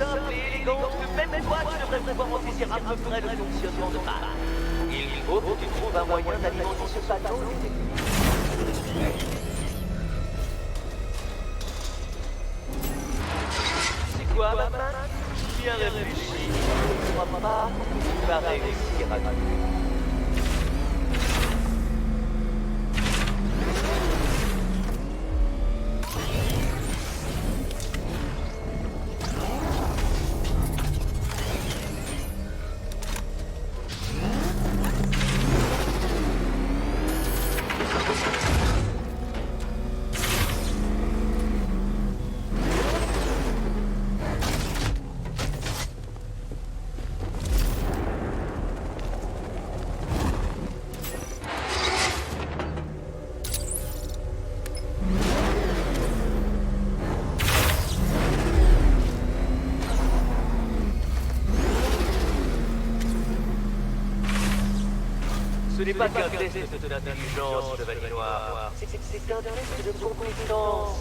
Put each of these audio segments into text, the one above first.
simple et élégante que même toi tu devrais pouvoir en saisir à peu près le fonctionnement de base. Il faut que tu trouves un moyen d'alimenter ce bateau. C'est quoi, maman? Bien réfléchi. Je crois pas que tu vas réussir à trouver. Ce n'est pas qu'un test d'intelligence, le Chevalier Noir. C'est un test de compétence.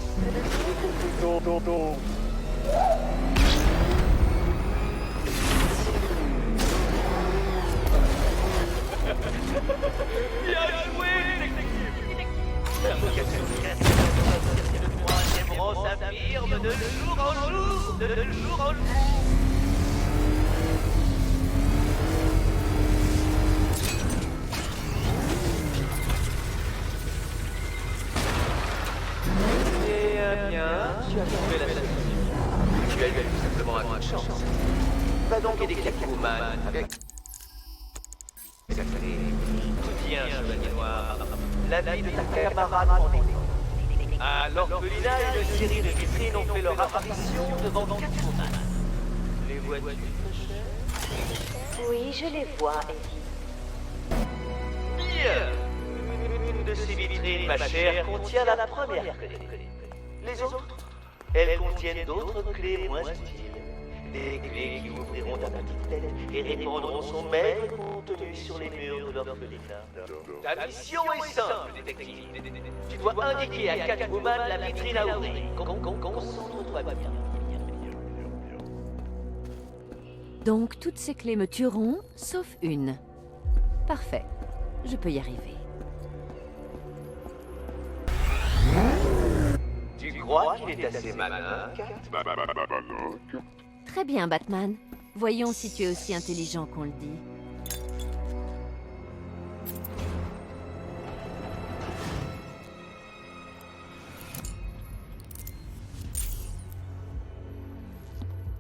Bien joué, détective. L'invocation de le troisième rang s'affirme de jour en jour, de jour en jour. Tu as trouvé la solution. Tu as eu tout simplement un coup de chance. Va donc aider Catwoman avec... Tiens, Chevalier Noir, la vie de ta camarade en dépend. À l'orphelinat, une série de vitrines ont fait leur apparition devant Catwoman. Les vois-tu, ma chère? Oui, je les vois, Eddie. Bien. Une de ces vitrines, ma chère, contient la première clé. Les autres, elles contiennent d'autres clés moins utiles. Des clés qui ouvriront ta petite tête et répandront son maigre contenu sur les murs de l'orphelinat. Ta mission est simple, détective. Tu dois indiquer à Catwoman la vitrine à ouvrir. Concentre-toi bien. Donc toutes ces clés me tueront, sauf une. Parfait. Je peux y arriver. Tu crois qu'il est assez malin, Cat? Très bien, Batman. Voyons si tu es aussi intelligent qu'on le dit.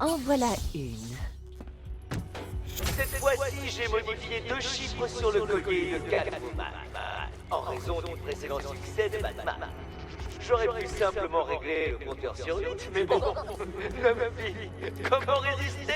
En voilà une. Cette fois-ci, j'ai modifié 2 chiffres sur le collier de Catwoman. En raison du précédent succès de Batman. J'aurais pu simplement régler le compteur sur 8, mais bon, 9 filles, comment résister?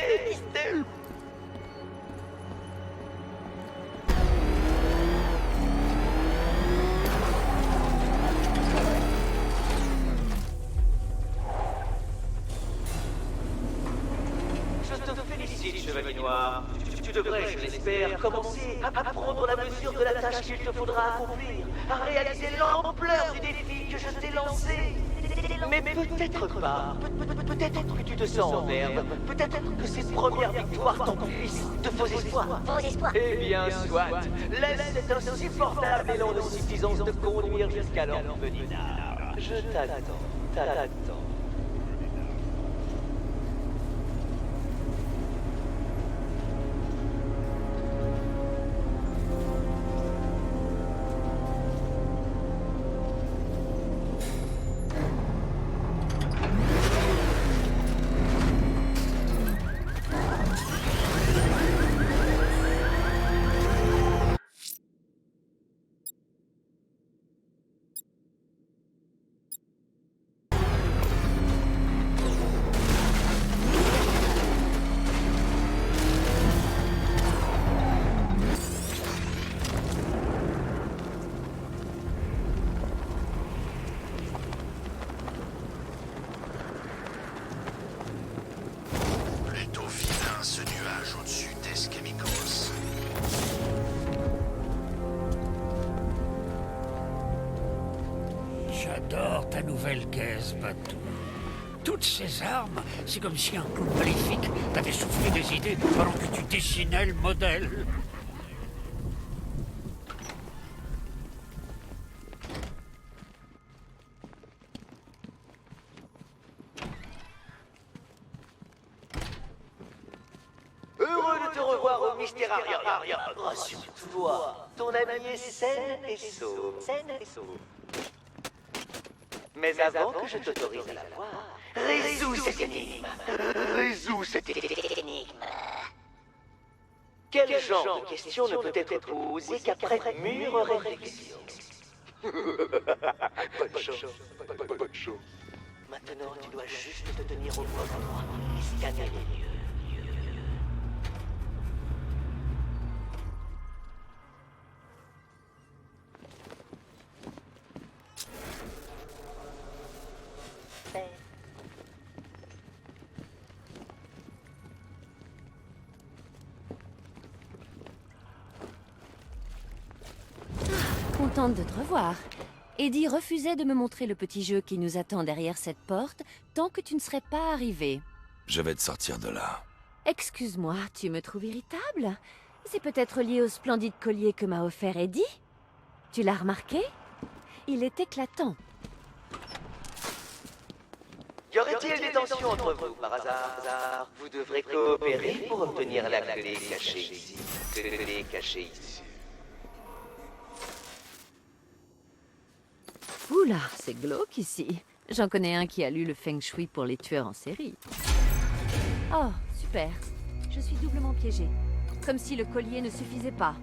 Je te félicite, Chevalier Noir. Tu devrais, je l'espère, commencer à prendre la mesure de la tâche qu'il te faudra accomplir, à réaliser l'ampleur du défi que je t'ai lancé. Mais peut-être pas. Peut-être que tu te sens en verve. Peut-être que ces premières victoires t'emplissent de faux espoirs. Eh bien, soit. Laisse cet insupportable élan de suffisance te conduire jusqu'à l'orphelinat. Je t'attends. J'adore ta nouvelle caisse, Batou. toutes ces armes, c'est comme si un clown maléfique t'avait soufflé des idées pendant que tu dessinais le modèle. Heureux de te revoir au Mystérarium. Rassure-toi, ton ami est saine et sauve. Mais avant que je t'autorise à la voir, résous cette énigme. Quel genre de question ne peut être posée qu'après mûre réflexion? Bonne chance. Maintenant, tu dois juste te tenir au bon endroit et scanner les lieux. Contente de te revoir. Eddie refusait de me montrer le petit jeu qui nous attend derrière cette porte tant que tu ne serais pas arrivé. Je vais te sortir de là. Excuse-moi, tu me trouves irritable? C'est peut-être lié au splendide collier que m'a offert Eddie? Tu l'as remarqué? Il est éclatant. Y aurait-il des tensions entre vous, par hasard? Vous devrez coopérer pour obtenir la clé cachée ici. Oula, c'est glauque ici. J'en connais un qui a lu le Feng Shui pour les tueurs en série. Oh, super. Je suis doublement piégée. Comme si le collier ne suffisait pas.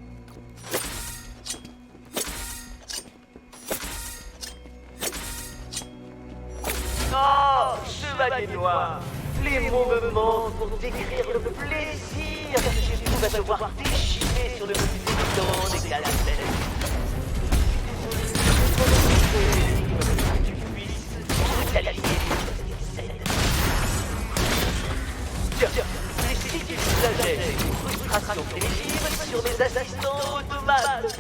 Oh, chevalier noir! Les mots me manquent pour décrire le plaisir que j'éprouve à te voir déchirer sur le petit des calcels. Tu puisses canaliser cette scène. Tiens, les sites usagers, frustration télévision sur mes assistants automates.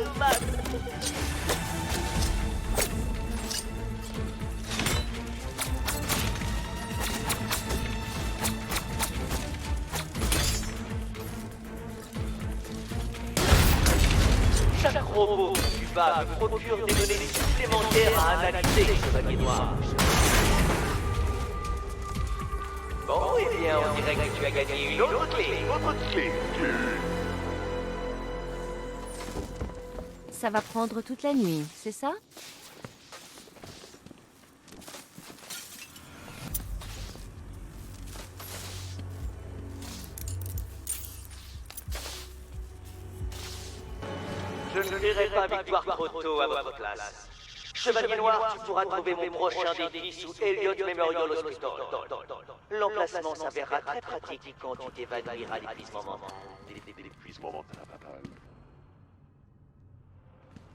Chaque robot que tu bats me procure des données supplémentaires à analyser, chevalier noir. Bon, eh bien, on dirait que tu as gagné une autre clé. Ça va prendre toute la nuit, c'est ça? Je ne verrai pas victoire trop tôt à votre place. Chevalier noir, tu pourras trouver mon prochain défi sous Elliott Memorial Hospital. L'emplacement s'avérera très pratique quand tu t'évanouiras l'épuisement mental.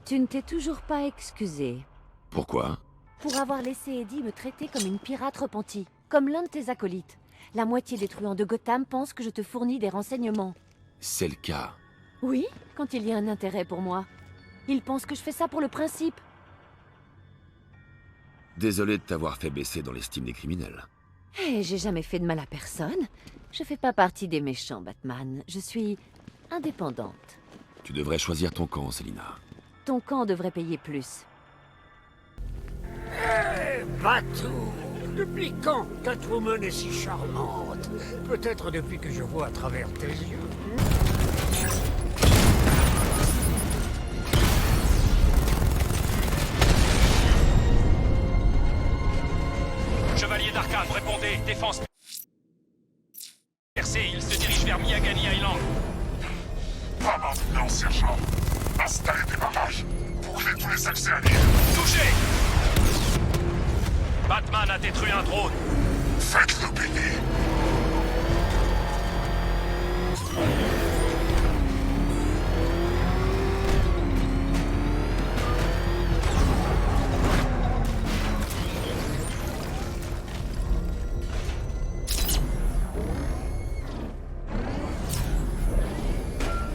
Tu ne t'es toujours pas excusé. Pourquoi? Pour avoir laissé Eddie me traiter comme une pirate repentie, comme l'un de tes acolytes. La moitié des truands de Gotham pensent que je te fournis des renseignements. C'est le cas. Oui, quand il y a un intérêt pour moi. Ils pensent que je fais ça pour le principe. Désolé de t'avoir fait baisser dans l'estime des criminels. Eh, j'ai jamais fait de mal à personne. Je fais pas partie des méchants, Batman. Je suis indépendante. Tu devrais choisir ton camp, Selina. Ton camp devrait payer plus. Bateau! Depuis quand Catwoman est si charmante? Peut-être depuis que je vois à travers tes yeux. Chevalier d'Arkham, répondez, défense percée, il se dirige vers Miagani Island. Pas maintenant, sergent. Installez des barrages. Brûlez tous les accès à l'île. Touché! Batman a détruit un drone. Faites-le payer.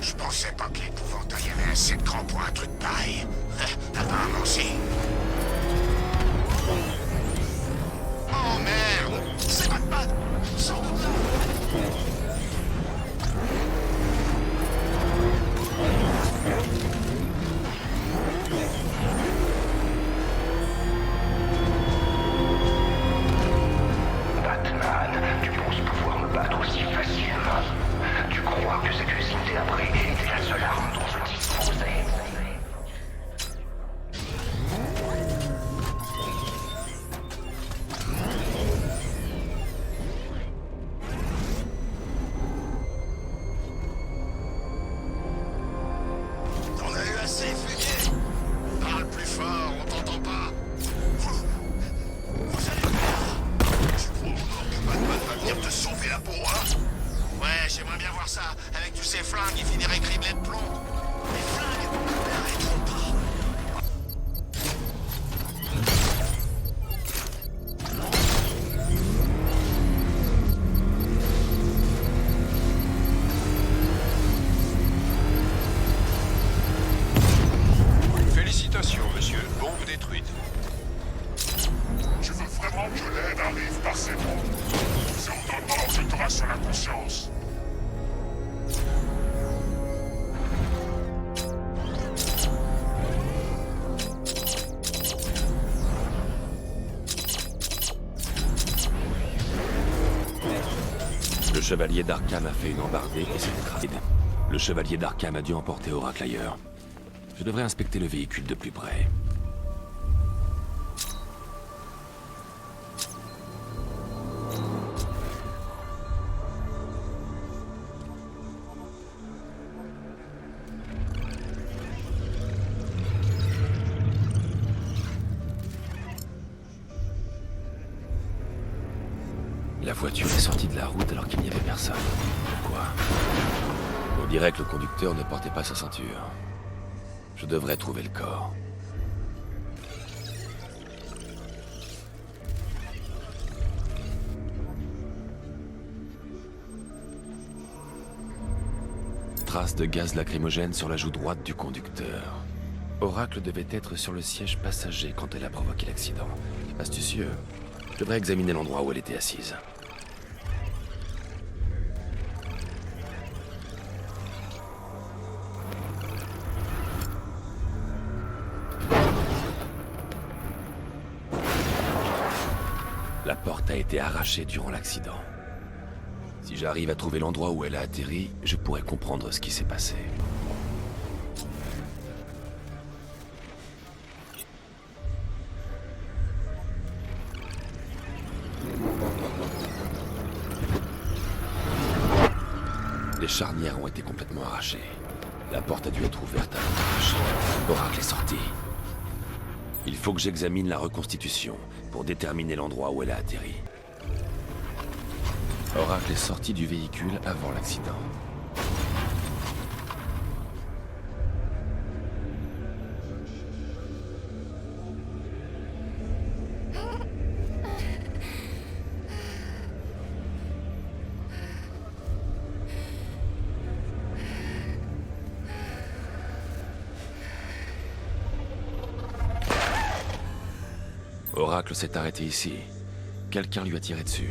Je pensais pas que l'épouvantail avait assez de grand pour un truc pareil. Apparemment si. Oh merde! C'est Batman! Sors de là! Batman, tu penses pouvoir me battre aussi facilement? Tu crois que cette usine délabrée était la seule arme dont je disposais? T'en as eu assez, fumier! Parle plus fort, on t'entend pas! Vous allez perdre! Tu crois encore que Batman va venir te sauver la peau, hein? Ouais, j'aimerais bien voir ça. Avec tous ces flingues, il finirait criblé de plomb. Les flingues n'arrêteront pas! Félicitations, monsieur. Bombe détruite. Tu veux vraiment que l'aide arrive par ces mots? C'est autant de mort que t'auras sur la conscience. Le chevalier d'Arkham a fait une embardée et s'est écrasé. Le chevalier d'Arkham a dû emporter Oracle ailleurs. Je devrais inspecter le véhicule de plus près. La voiture est sortie de la route alors qu'il n'y avait personne. Pourquoi? On dirait que le conducteur ne portait pas sa ceinture. Je devrais trouver le corps. Trace de gaz lacrymogène sur la joue droite du conducteur. Oracle devait être sur le siège passager quand elle a provoqué l'accident. Astucieux. Je devrais examiner l'endroit où elle était assise. La porte a été arrachée durant l'accident. Si j'arrive à trouver l'endroit où elle a atterri, je pourrais comprendre ce qui s'est passé. Les charnières ont été complètement arrachées. La porte a dû être ouverte avant de marcher. Oracle est sorti. Il faut que j'examine la reconstitution pour déterminer l'endroit où elle a atterri. Oracle est sorti du véhicule avant l'accident. Oracle s'est arrêté ici. Quelqu'un lui a tiré dessus.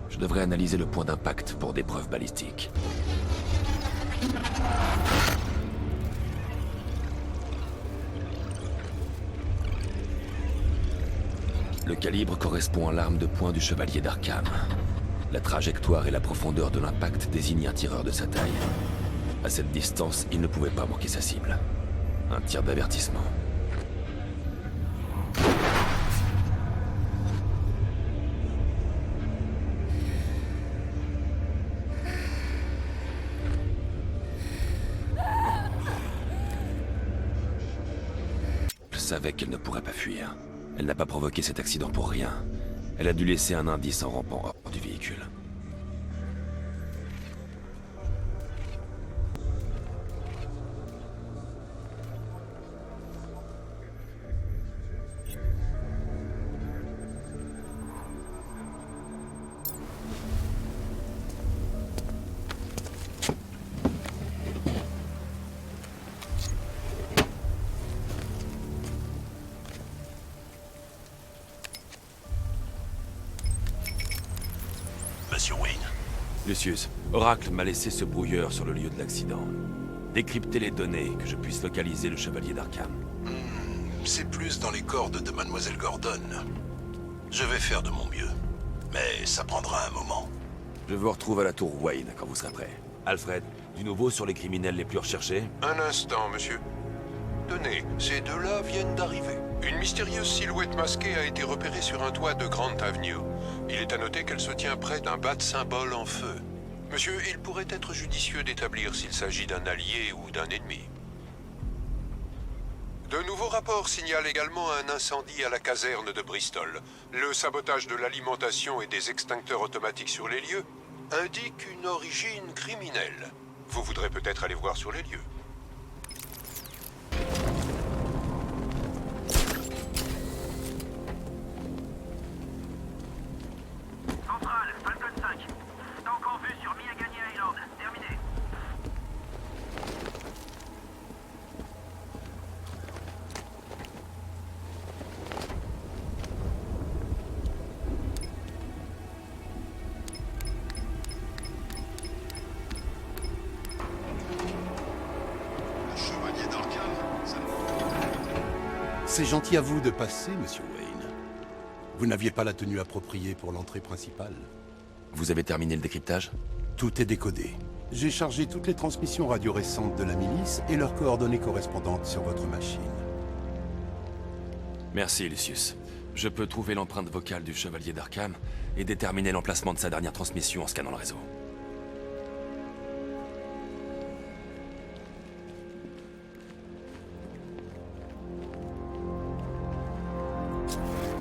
Je devrais analyser le point d'impact pour des preuves balistiques. Le calibre correspond à l'arme de poing du chevalier d'Arkham. La trajectoire et la profondeur de l'impact désignent un tireur de sa taille. À cette distance, il ne pouvait pas manquer sa cible. Un tir d'avertissement. Je savais qu'elle ne pourrait pas fuir. Elle n'a pas provoqué cet accident pour rien. Elle a dû laisser un indice en rampant hors du véhicule. monsieur Wayne. Lucius, Oracle m'a laissé ce brouilleur sur le lieu de l'accident. Décryptez les données, que je puisse localiser le chevalier d'Arkham. C'est plus dans les cordes de Mademoiselle Gordon. Je vais faire de mon mieux. Mais ça prendra un moment. Je vous retrouve à la tour Wayne quand vous serez prêt. Alfred, du nouveau sur les criminels les plus recherchés? Un instant, monsieur. Tenez, ces deux-là viennent d'arriver. Une mystérieuse silhouette masquée a été repérée sur un toit de Grant Avenue. Il est à noter qu'elle se tient près d'un bat-symbole en feu. Monsieur, il pourrait être judicieux d'établir s'il s'agit d'un allié ou d'un ennemi. De nouveaux rapports signalent également un incendie à la caserne de Bristol. Le sabotage de l'alimentation et des extincteurs automatiques sur les lieux indique une origine criminelle. Vous voudrez peut-être aller voir sur les lieux. Centrale, Falcon 5. Tank en vue sur Miagani Island. Terminé. Le chevalier d'Arkham, ça C'est gentil à vous de passer, monsieur Wayne. Vous n'aviez pas la tenue appropriée pour l'entrée principale. Vous avez terminé le décryptage? Tout est décodé. J'ai chargé toutes les transmissions radio récentes de la milice et leurs coordonnées correspondantes sur votre machine. Merci, Lucius. Je peux trouver l'empreinte vocale du chevalier d'Arkham et déterminer l'emplacement de sa dernière transmission en scannant le réseau.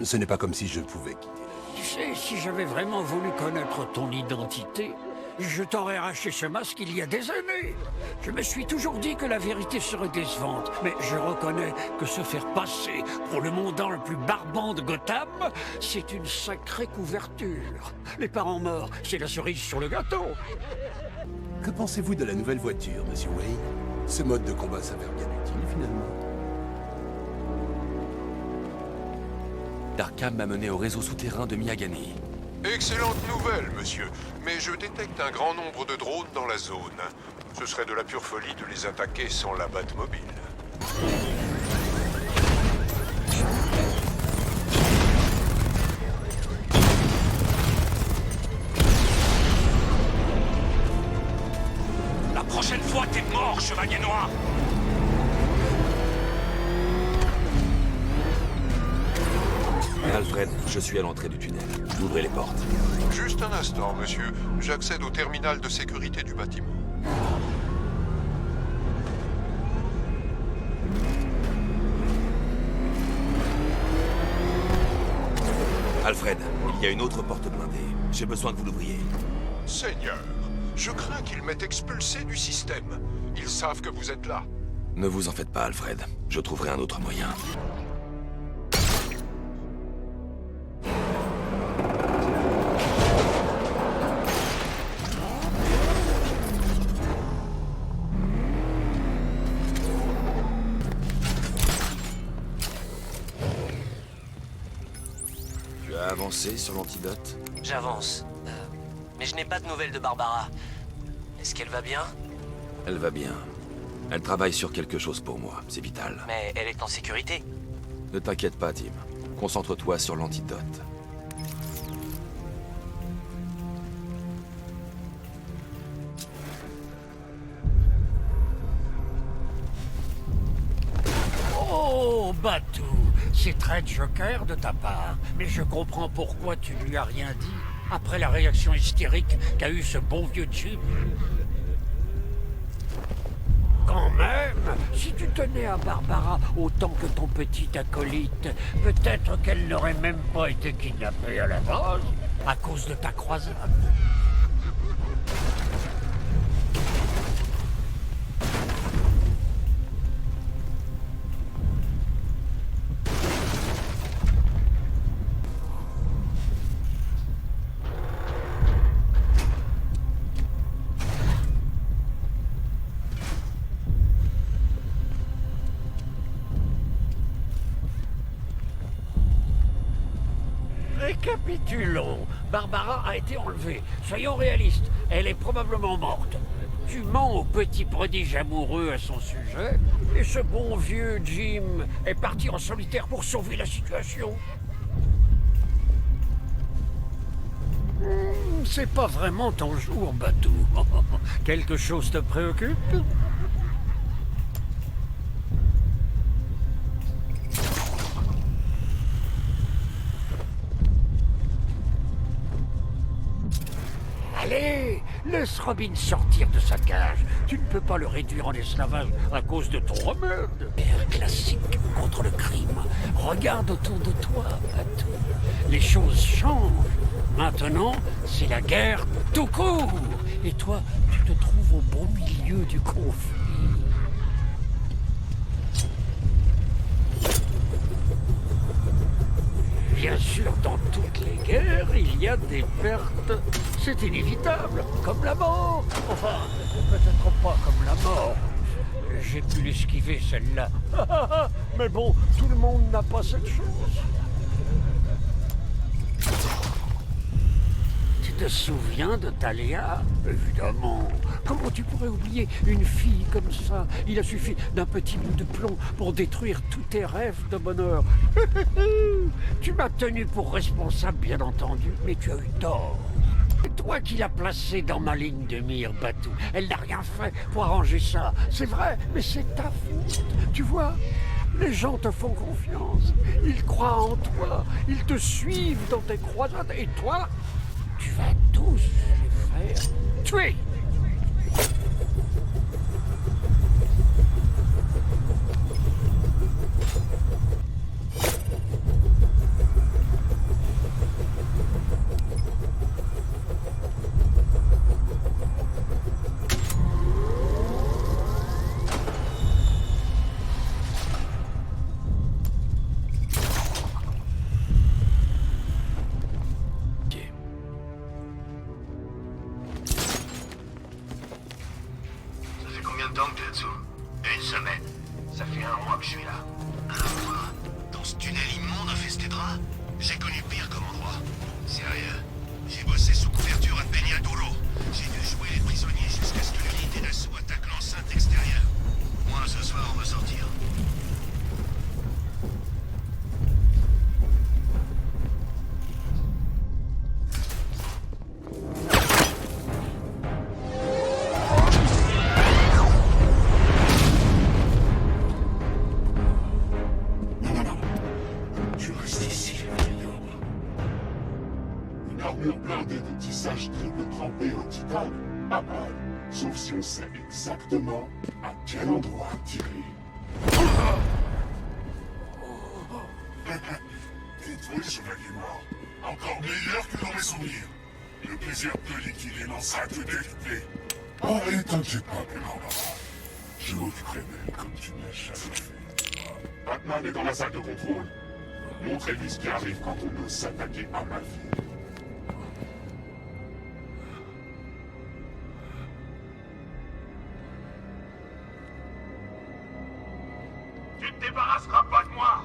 Ce n'est pas comme si je pouvais quitter. Tu sais, si j'avais vraiment voulu connaître ton identité, je t'aurais arraché ce masque il y a des années. Je me suis toujours dit que la vérité serait décevante, mais je reconnais que se faire passer pour le mondain le plus barbant de Gotham, c'est une sacrée couverture. Les parents morts, c'est la cerise sur le gâteau. Que pensez-vous de la nouvelle voiture, monsieur Wayne? Ce mode de combat s'avère bien utile, finalement. D'Arkham m'a mené au réseau souterrain de Miagani. Excellente nouvelle, monsieur. Mais je détecte un grand nombre de drones dans la zone. Ce serait de la pure folie de les attaquer sans la Batmobile. La prochaine fois, t'es mort, Chevalier Noir. Alfred, je suis à l'entrée du tunnel. Ouvrez les portes. Juste un instant, monsieur. J'accède au terminal de sécurité du bâtiment. Alfred, il y a une autre porte blindée. J'ai besoin que vous l'ouvriez. Seigneur, je crains qu'ils m'aient expulsé du système. Ils savent que vous êtes là. Ne vous en faites pas, Alfred. Je trouverai un autre moyen. Tu as avancé sur l'antidote? J'avance. Mais je n'ai pas de nouvelles de Barbara. Est-ce qu'elle va bien? Elle va bien. Elle travaille sur quelque chose pour moi, c'est vital. Mais elle est en sécurité. Ne t'inquiète pas, Tim. Concentre-toi sur l'antidote. Oh, Batou, c'est très Joker de ta part, mais je comprends pourquoi tu ne lui as rien dit après la réaction hystérique qu'a eu ce bon vieux Jim. Quand même, si tu tenais à Barbara autant que ton petit acolyte, peut-être qu'elle n'aurait même pas été kidnappée à la base, à cause de ta croisade. Récapitulons. Barbara a été enlevée. Soyons réalistes, elle est probablement morte. Tu mens au petit prodige amoureux à son sujet, et ce bon vieux Jim est parti en solitaire pour sauver la situation. C'est pas vraiment ton jour, Batou. Quelque chose te préoccupe? Allez, laisse Robin sortir de sa cage. Tu ne peux pas le réduire en esclavage à cause de ton remède. Air classique contre le crime. Regarde autour de toi, Batou. Les choses changent. Maintenant, c'est la guerre tout court. Et toi, tu te trouves au beau milieu du conflit. Bien sûr, dans toutes les guerres, il y a des pertes. C'est inévitable, comme la mort. Enfin, peut-être pas comme la mort. J'ai pu l'esquiver, celle-là. Mais bon, tout le monde n'a pas cette chance. Tu te souviens de Talia? Évidemment. Comment tu pourrais oublier une fille comme ça? Il a suffi d'un petit bout de plomb pour détruire tous tes rêves de bonheur. Tu m'as tenu pour responsable, bien entendu, mais tu as eu tort. C'est toi qui l'as placée dans ma ligne de mire, Batou. Elle n'a rien fait pour arranger ça. C'est vrai, mais c'est ta faute. Tu vois, les gens te font confiance. Ils croient en toi. Ils te suivent dans tes croisades. Et toi, tu vas tous les faire tuer. Une semaine. Ça fait 1 mois que je suis là. 1 mois? Dans ce tunnel immonde infesté-de-rats? J'ai connu pire comme endroit. Sérieux. J'ai bossé sous couverture à Peñaduro. J'ai dû jouer les prisonniers jusqu'à ce que l'unité d'assaut attaque l'enceinte extérieure. Moi, ce soir, on veut sortir. Sauf si on sait exactement à quel endroit tirer. Détruit, chevalier noir. Encore meilleur que dans mes souvenirs. Le plaisir de liquider l'enceinte décupée. Oh, et t'inquiète pas, Barbara. Je m'occuperai d'elle comme tu ne l'as jamais fait. Batman est dans la salle de contrôle. Montrez-lui ce qui arrive quand on ose s'attaquer à ma vie. Tu te débarrasseras pas de moi!